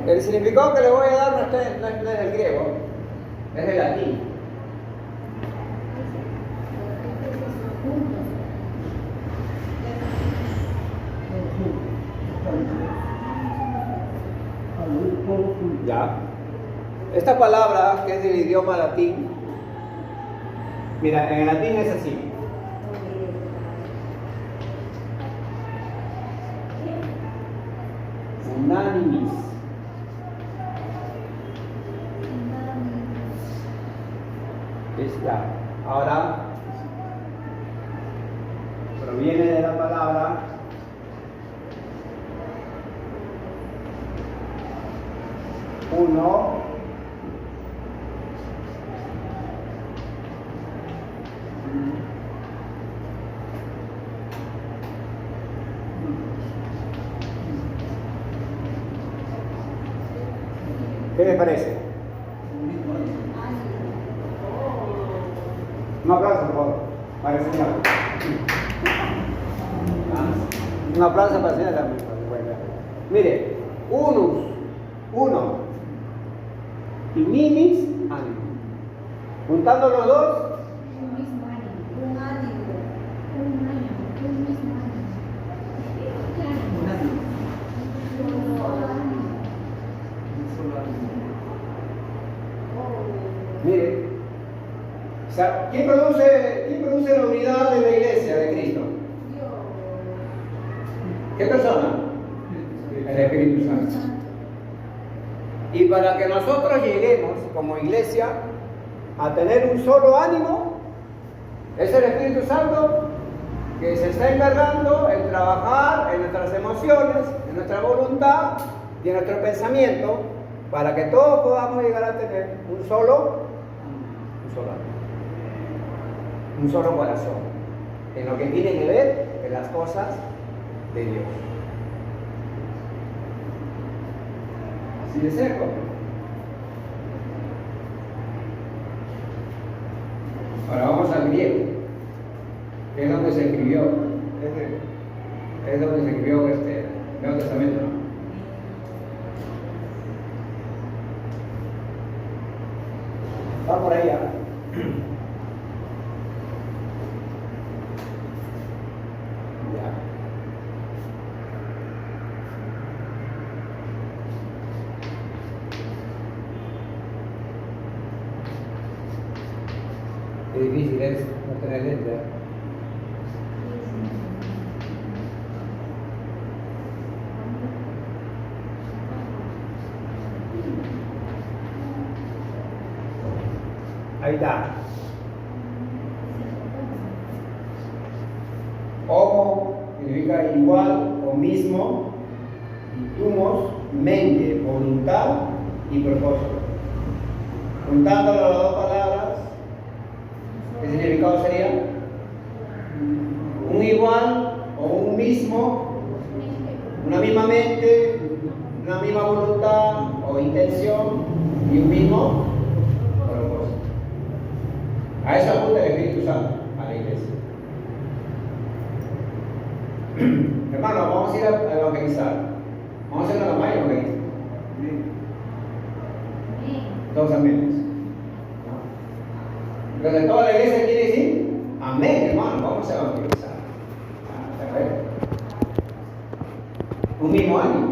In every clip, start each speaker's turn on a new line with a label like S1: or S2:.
S1: El significado que le voy a dar no es del griego, es del latín. Ya. Esta palabra, que es del idioma latín, mira, en el latín es así. Unánimes. Esta. Ahora proviene de la palabra uno, ¿qué les parece? Un aplauso, por favor, para el Señor. Un aplauso para el Señor también. Mire, uno, y mimis, ánimo. Juntando los dos,
S2: Un mismo ánimo. Un ánimo. Un ánimo. Un mismo ánimo.
S1: mire, o sea, ¿quién produce la unidad de la iglesia de Cristo? ¿Qué persona? El Espíritu Santo. Y para que nosotros lleguemos como iglesia a tener un solo ánimo, es el Espíritu Santo que se está encargando en trabajar en nuestras emociones, en nuestra voluntad y en nuestro pensamiento, para que todos podamos llegar a tener un solo ánimo, un solo corazón, en lo que tiene que ver en las cosas de Dios. Así de seco. Ahora vamos al griego, que es donde se escribió, es donde se escribió este Nuevo Testamento, ¿no? Va por ahí ahora. Qué difícil es no tener lente. Ahí está. Homo significa igual o mismo, y tumos, mente, voluntad y propósito. Juntando las dos palabras, ¿qué significado sería? Un igual o un mismo, una misma mente, una misma voluntad o intención y un mismo propósito. A eso apunta el Espíritu Santo, a la iglesia. Hermano, vamos a ir a evangelizar. Vamos a hacer una campaña evangelista. Todos amén. Entonces toda la iglesia quiere decir amén, hermano, vamos a evangelizar. Un mismo ánimo,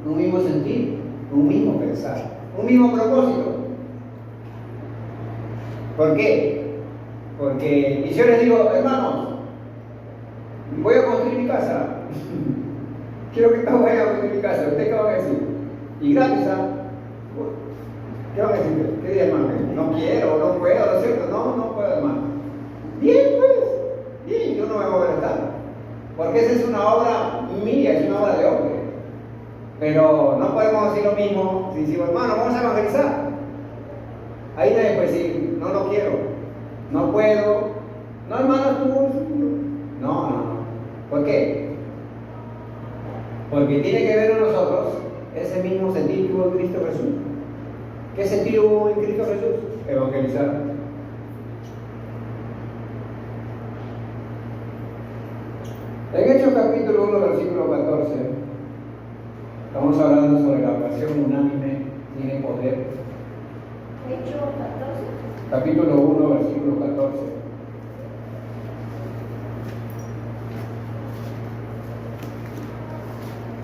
S1: un mismo sentir, un mismo pensar, un mismo propósito. ¿Por qué? Porque, y yo les digo, hermanos, voy a construir mi casa. Quiero que todos vayan a construir mi casa. ¿Ustedes qué van a decir? Y gratis, ¿ah? ¿Qué van a decir? ¿Qué día, hermano? No quiero, no puedo, ¿no es cierto? No puedo, hermano. Bien, pues. Bien, yo no me voy a molestar. Porque esa es una obra mía, es una obra de hombre. Pero no podemos decir lo mismo si decimos, hermano, vamos a evangelizar. Ahí nadie puede decir, no quiero, no puedo. No, hermano, tú. No. ¿Por qué? Porque tiene que ver en nosotros ese mismo sentir que hubo en Cristo Jesús. ¿Qué sentido hubo en Cristo Jesús? Evangelizar. En Hechos capítulo 1, versículo 14, estamos hablando sobre la oración unánime tiene poder.
S2: Hecho 14.
S1: Capítulo 1, versículo 14.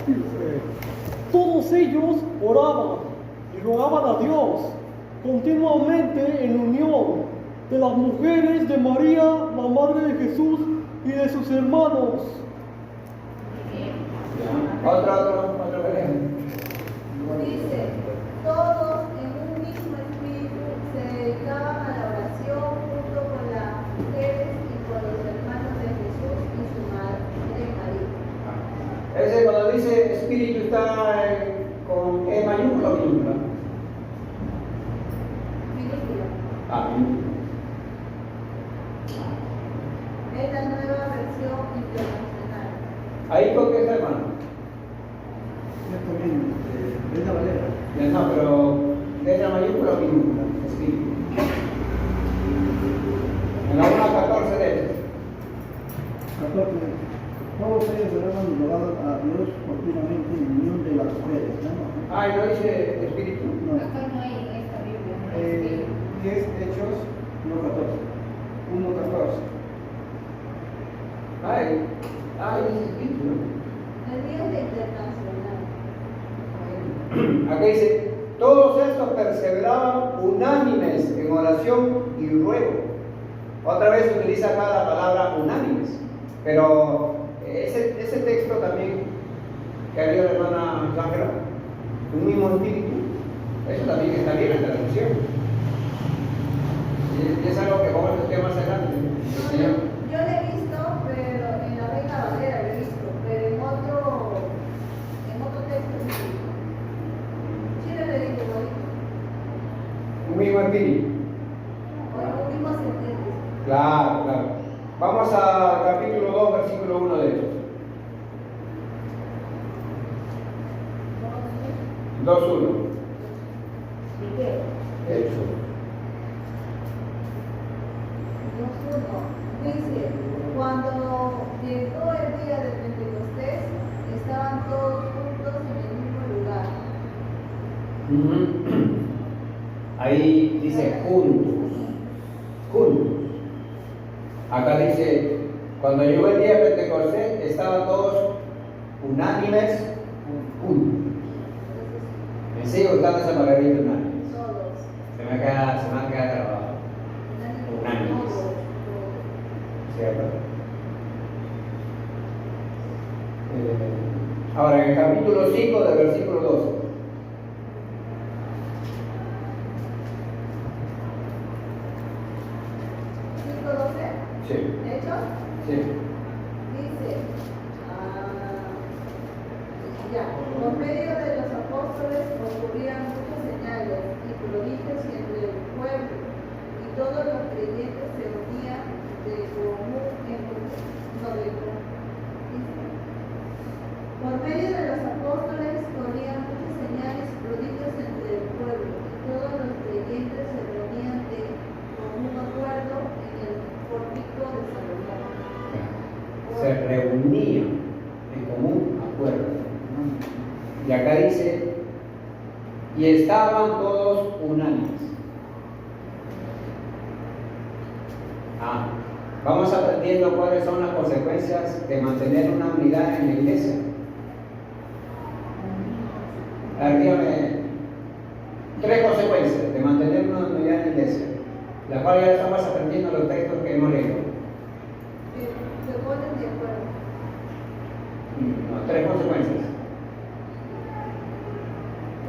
S3: Dice, todos ellos oraban y rogaban a Dios continuamente en unión de las mujeres de María, la madre de Jesús, y de sus hermanos.
S1: Ya. Otro ejemplo.
S2: Dice, todos en un mismo espíritu se dedicaban a la oración junto con las mujeres y con los hermanos de Jesús y su madre María.
S1: Ese cuando dice espíritu está con E mayúscula o minúscula.
S2: Minúscula.
S1: Minúscula.
S2: Es la nueva versión internacional.
S1: Ahí con qué está, hermano.
S4: Yo también, Brenda Valera.
S1: Ya no, pero letra mayúscula o minúscula. Espíritu. En la 1:14 de hecho.
S4: 14. Todos ellos oraban y rogaban a Dios continuamente en unión de las mujeres, ¿no?
S1: ¿Y no dice espíritu?
S4: No.
S2: Acá no hay en esta Biblia. No hay espíritu.
S5: 10 Hechos
S4: No, 14.
S5: 1:14.
S1: Dice espíritu, ¿no?
S2: El día de internacional.
S1: Aquí dice, todos estos perseveraban unánimes en oración y ruego. Otra vez utiliza acá la palabra unánimes, pero ese texto también que ha leído la hermana Ángela, un mismo espíritu, eso también está bien en la traducción. Y es algo que vamos a discutir más adelante. Señor.
S2: Yo lo he visto, pero en la Reina Valera lo he visto, pero en otro texto sí. Sí lo he leído igualito.
S1: Un mismo espíritu.
S2: O lo mismo se entiende.
S1: Claro, claro. Vamos al capítulo 2, versículo 1 de Hechos. 2:1.
S2: ¿Y qué?
S1: Hechos.
S2: 2:1. Dice, cuando llegó el día de Pentecostés, estaban todos juntos en el mismo lugar.
S1: Ahí dice juntos. Juntos. Acá dice, cuando llegó el día de Pentecostés, estaban todos unánimes juntos. Me sigue gustando esa palabra unánimes.
S2: Todos.
S1: Se me ha quedado grabado. Unánimes. ¿Cierto? Ahora, en el capítulo 5 del versículo 12. Sí,
S2: ¿Hechos?
S1: sí.
S2: Dice, ya, por medio de los apóstoles ocurrían muchas señales y prodigios entre el pueblo, y todos los creyentes se unían de común en común. Por medio de los apóstoles ocurrían muchas señales y prodigios entre el pueblo, y todos los creyentes se reunían de común acuerdo en el pórtico de Salomón.
S1: Se reunían en común acuerdo. Y acá dice, y estaban todos unánimes. Vamos aprendiendo cuáles son las consecuencias de mantener una unidad en la iglesia. A ver, dígame 3 consecuencias de mantener una unidad en la iglesia, la cual ya estamos aprendiendo en los textos que hemos leído.
S2: Se ponen de acuerdo.
S1: No, 3 consecuencias.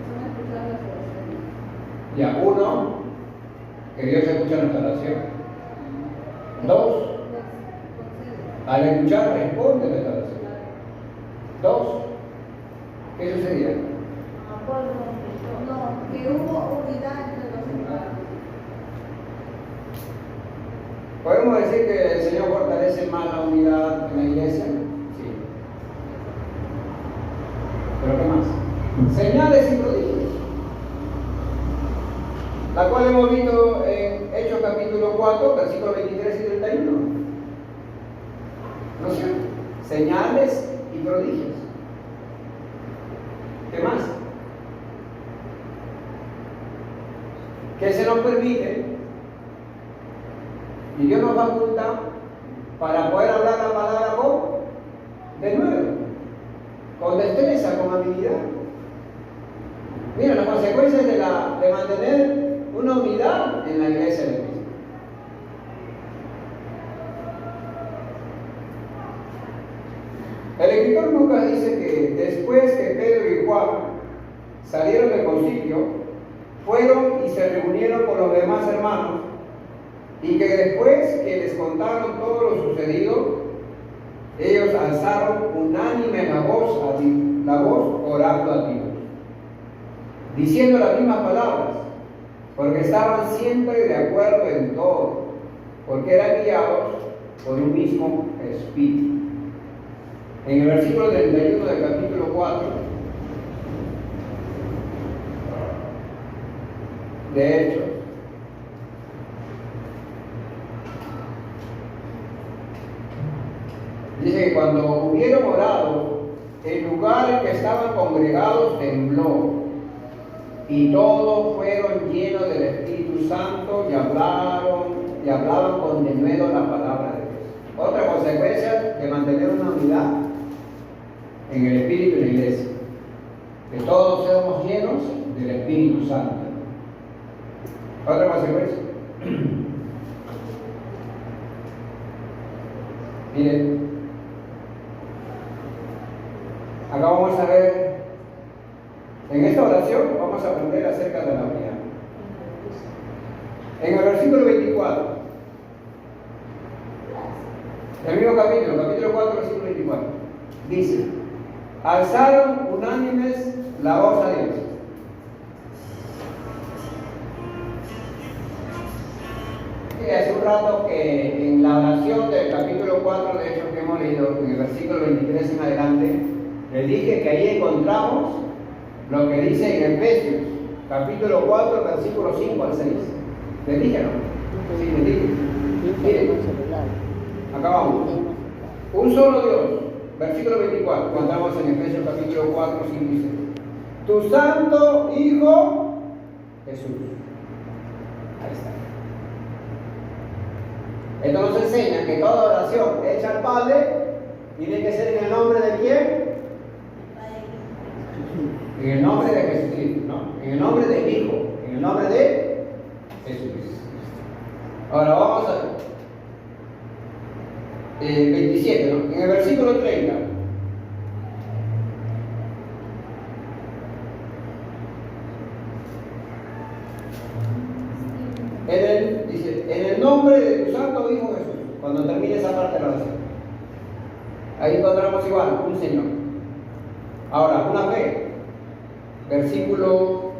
S2: Son escuchar las oraciones.
S1: Ya, 1, que Dios escucha nuestra oración. 2, al escuchar responde nuestra oración. 2, ¿qué sucedía?
S2: No, que hubo unidad entre los hermanos.
S1: ¿Podemos decir que el Señor fortalece más la unidad en la iglesia? Sí. ¿Pero qué más? Señales y prodigios, la cual hemos visto en Hechos capítulo 4, versículos 23 y 31. ¿No es cierto? Señales y prodigios. ¿Qué más? que se nos permite y Dios nos faculta para poder hablar la palabra de nuevo, con destreza, con habilidad. Mira, las consecuencias de mantener una unidad en la iglesia de Cristo. El escritor Lucas dice que después que Pedro y Juan salieron del concilio, fueron y se reunieron con los demás hermanos, y que después que les contaron todo lo sucedido, ellos alzaron unánime la voz orando a Dios, diciendo las mismas palabras, porque estaban siempre de acuerdo en todo, porque eran guiados por un mismo espíritu. En el versículo 31 del capítulo 4 de Hechos, dice que cuando hubieron orado, el lugar en que estaban congregados tembló, y todos fueron llenos del Espíritu Santo y hablaban con denuedo la palabra de Dios. Otra consecuencia de mantener una unidad en el Espíritu de la iglesia, que todos seamos llenos del Espíritu Santo. Otra consecuencia. Miren, acá vamos a ver, en esta oración vamos a aprender acerca de la unidad. En el versículo 24, el mismo capítulo 4, versículo 24, dice: alzaron unánimes la voz a Dios. Y hace un rato que en la oración del capítulo 4 de Hechos que hemos leído, en el versículo 23 en adelante, les dije que ahí encontramos lo que dice en Efesios, capítulo 4, versículo 5 al 6. ¿Les dije, no? Sí, les dije. Miren, acá vamos. Un solo Dios, versículo 24, encontramos en Efesios capítulo 4, 5 y 6. Tu santo Hijo Jesús. Ahí está. Esto nos enseña que toda oración hecha al Padre tiene que ser en el nombre de quién. En el nombre de Jesucristo, ¿no? En el nombre del Hijo, en el nombre de Jesucristo. Ahora vamos a 27, ¿no? En el versículo 30. Dice, en el nombre de tu santo Hijo Jesús, cuando termine esa parte de la oración. Ahí encontramos igual, un Señor. Ahora, una fe. Versículo,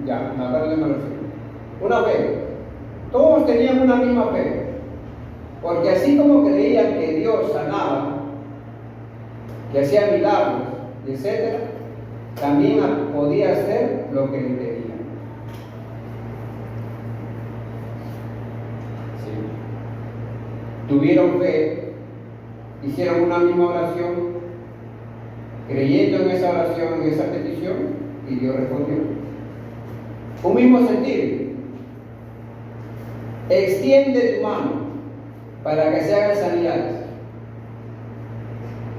S1: ya, me acuerdo de mi versículo. Una fe. Todos tenían una misma fe, porque así como creían que Dios sanaba, que hacía milagros, etc., también podía hacer lo que le pedía. Sí. Tuvieron fe, hicieron una misma oración, creyendo en esa oración, en esa petición, y Dios respondió. Un mismo sentir. Extiende tu mano para que se hagan sanidades.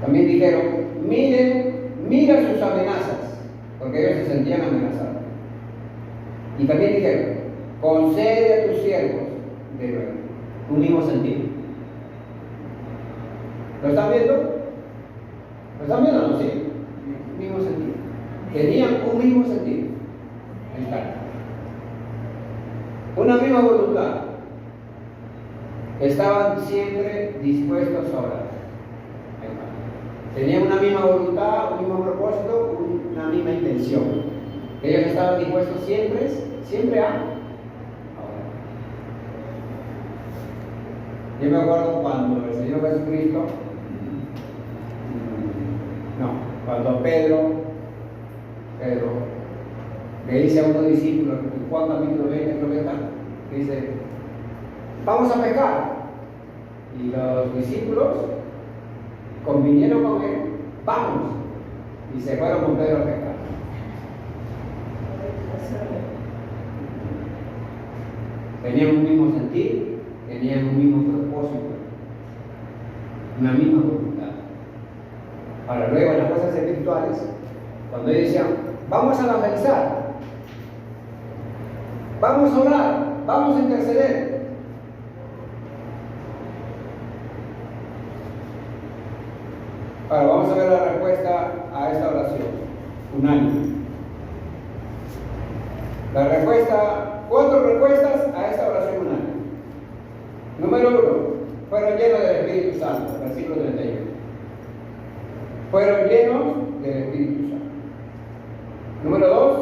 S1: También dijeron, mira sus amenazas, porque ellos se sentían amenazados. Y también dijeron, concede a tus siervos de nuevo. Un mismo sentir. ¿Lo están viendo? ¿Lo están viendo o no? Sí. Mismo sentido. Tenían un mismo sentido. Ahí está. Una misma voluntad. Estaban siempre dispuestos a orar. Ahí está. Tenían una misma voluntad, un mismo propósito, una misma intención. Ellos estaban dispuestos siempre a orar. Yo me acuerdo cuando el Señor Jesucristo, cuando Pedro le dice a unos discípulos, en Juan capítulo 20, creo que está, dice, vamos a pescar. Y los discípulos convinieron con él, vamos. Y se fueron con Pedro a pescar. Tenían un mismo sentir, tenían un mismo propósito, una misma voluntad. Ahora, luego en las cosas espirituales, cuando ellos decían, vamos a evangelizar, vamos a orar, vamos a interceder. Ahora vamos a ver la respuesta a esta oración, unánime. La respuesta, 4 respuestas a esta oración unánime. Número 1, fueron llenos del Espíritu Santo, versículo 31. Fueron llenos del Espíritu Santo. Número 2,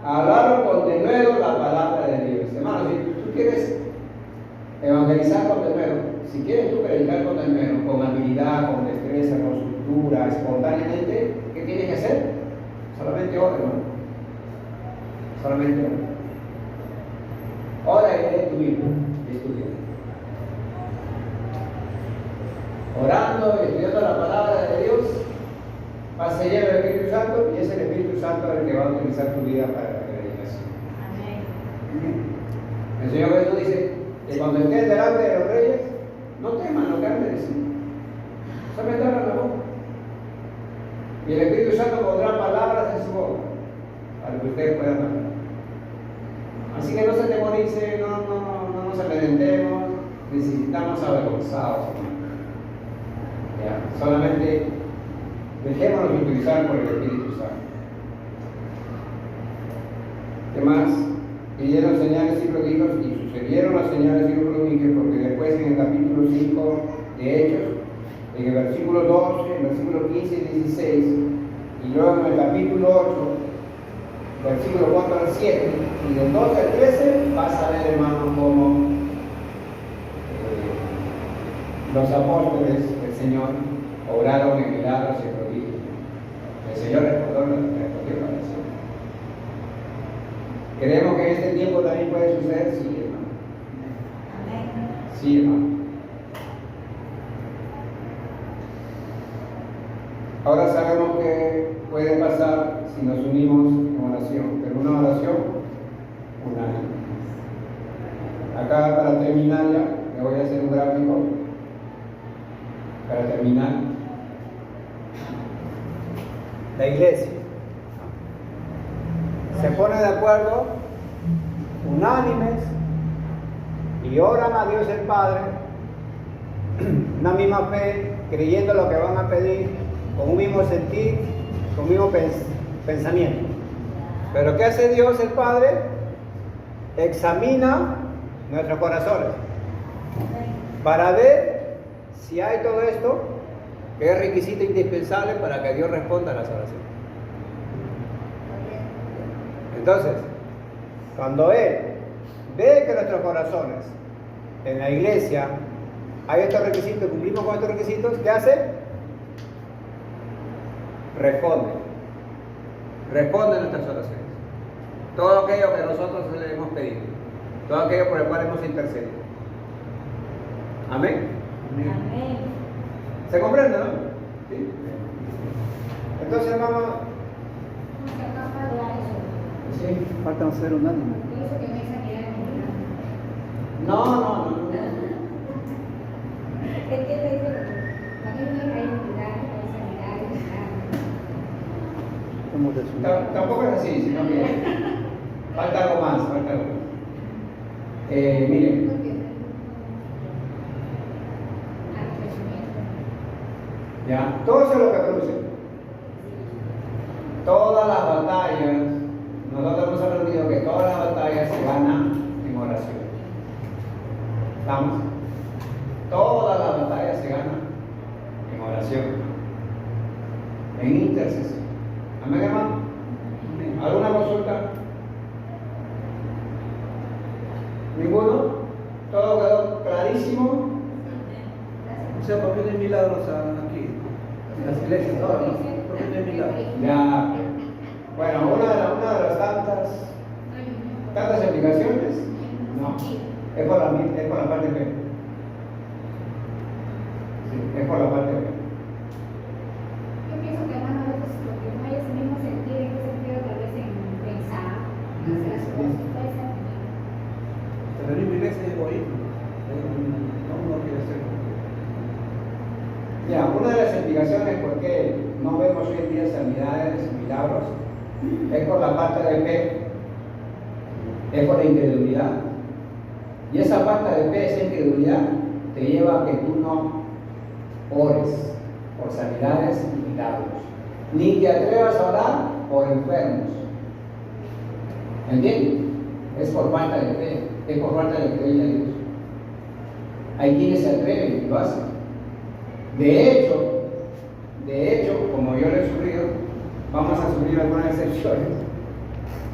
S1: hablaron con denuedo la palabra de Dios. Hermano, si tú quieres evangelizar con denuedo, si quieres tú predicar con denuedo, con habilidad, con destreza, con soltura, espontáneamente, ¿qué tienes que hacer? Solamente ora, hermano. Solamente ora. Ora y lee tu Biblia y estudia. Orando y estudiando la palabra de Dios, vas a ser lleno del Espíritu Santo y es el Espíritu Santo el que va a utilizar tu vida para la predicación. El Señor Jesús dice que cuando estés delante de los reyes, no teman lo que han de decir. Solamente abran la boca. Y el Espíritu Santo pondrá palabras en su boca para que ustedes puedan hablar. Así que no se atemoricen, no nos amedrentemos, necesitamos avergonzados. ¿Ya? Solamente dejémonos utilizar por el Espíritu Santo. ¿Qué más? Pidieron señales y prodigios y sucedieron las señales y los prodigios, porque después en el capítulo 5 de Hechos, en el versículo 12, en el versículo 15 y 16, y luego en el capítulo 8, versículo 4 al 7, y del 12 al 13, vas a ver, hermano, cómo los apóstoles del Señor obraron en milagros y prodigios. El Señor respondió la oración. ¿Creemos que en este tiempo también puede suceder? Sí, hermano. Sí, hermano. Ahora sabemos que puede pasar si nos unimos en oración, pero una oración unánime. Acá para terminar ya, le voy a hacer un gráfico. Para terminar, la iglesia se pone de acuerdo, unánimes, y oran a Dios el Padre, una misma fe, creyendo lo que van a pedir, con un mismo sentir, con un mismo pensamiento. Pero ¿qué hace Dios el Padre? Examina nuestros corazones para ver si hay todo esto, que es requisito indispensable para que Dios responda a las oraciones. Entonces, cuando Él ve que nuestros corazones en la iglesia hay estos requisitos, cumplimos con estos requisitos, ¿qué hace? Responde nuestras oraciones. Todo aquello que nosotros le hemos pedido, todo aquello por el cual hemos intercedido. Amén.
S2: Amén.
S1: ¿Se comprende, no? ¿Sí? Entonces, hermano, sí.
S4: Faltan ser unánimes.
S1: No.
S4: Somos desunidos.
S1: Tampoco es así, sino que falta algo más, miren, ya, todo eso es lo que produce. Todas las batallas, nosotros hemos aprendido que todas las batallas se ganan en oración. ¿Estamos? Todas las batallas se ganan en oración, en intercesión. ¿Amén, hermano? ¿Alguna consulta? ¿Ninguno? ¿Todo quedó clarísimo?
S4: O sea, ¿por qué no hay milagros aquí? En las iglesias, ahora, ¿no? ¿Por qué no hay milagros?
S1: Ya. Bueno, una de las tantas explicaciones, no, es por la parte B. Sí, es por la parte B.
S6: Yo pienso que, hermano, a veces lo que no hay ese mismo sentido, en qué sentido tal vez en pensar,
S5: Tener iglesia es egoísmo. No quiere ser.
S1: Ya, una de las explicaciones por qué no vemos hoy en día sanidades, milagros, es por la falta de fe, es por la incredulidad. Y esa falta de fe, esa incredulidad, te lleva a que tú no ores por sanidades y milagros, ni te atrevas a orar por enfermos. ¿Entiendes? Es por falta de fe, es por falta de creer en Dios. Hay quienes se atreven y lo hacen. De hecho, como yo lo he sufrido, vamos a sufrir algunas excepciones,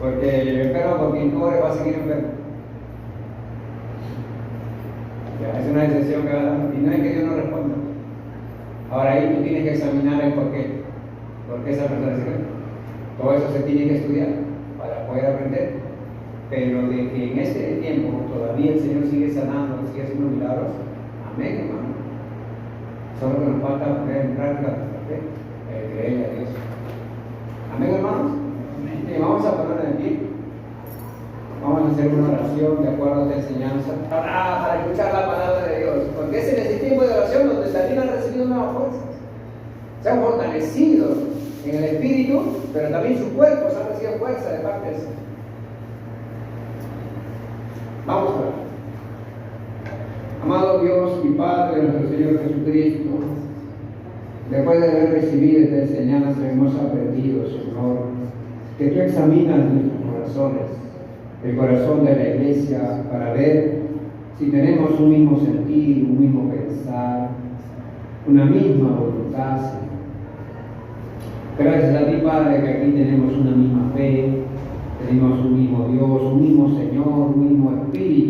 S1: porque el enfermo por quien tú ores va a seguir enfermo. Ya, es una excepción que va a dar, y no es que Dios no responda. Ahora ahí tú tienes que examinar el por qué esa persona se enferma. Todo eso se tiene que estudiar para poder aprender. Pero de que en este tiempo todavía el Señor sigue sanando, sigue haciendo milagros, amén, hermano. Solo que nos falta poner en práctica nuestra fe, creerle a Dios. Amén, hermanos. Y vamos a poner en pie. Vamos a hacer una oración de acuerdo a esta enseñanza para escuchar la palabra de Dios. Porque es en este tiempo de oración donde también han recibido nuevas fuerzas. Se han fortalecido en el espíritu, pero también sus cuerpos han recibido fuerza de parte del Señor. Vamos a ver. Amado Dios y Padre, nuestro Señor Jesucristo, después de haber recibido esta enseñanza, hemos aprendido, Señor, que tú examinas nuestros corazones, el corazón de la iglesia, para ver si tenemos un mismo sentir, un mismo pensar, una misma voluntad, Señor. Gracias a ti, Padre, que aquí tenemos una misma fe, tenemos un mismo Dios, un mismo Señor, un mismo Espíritu.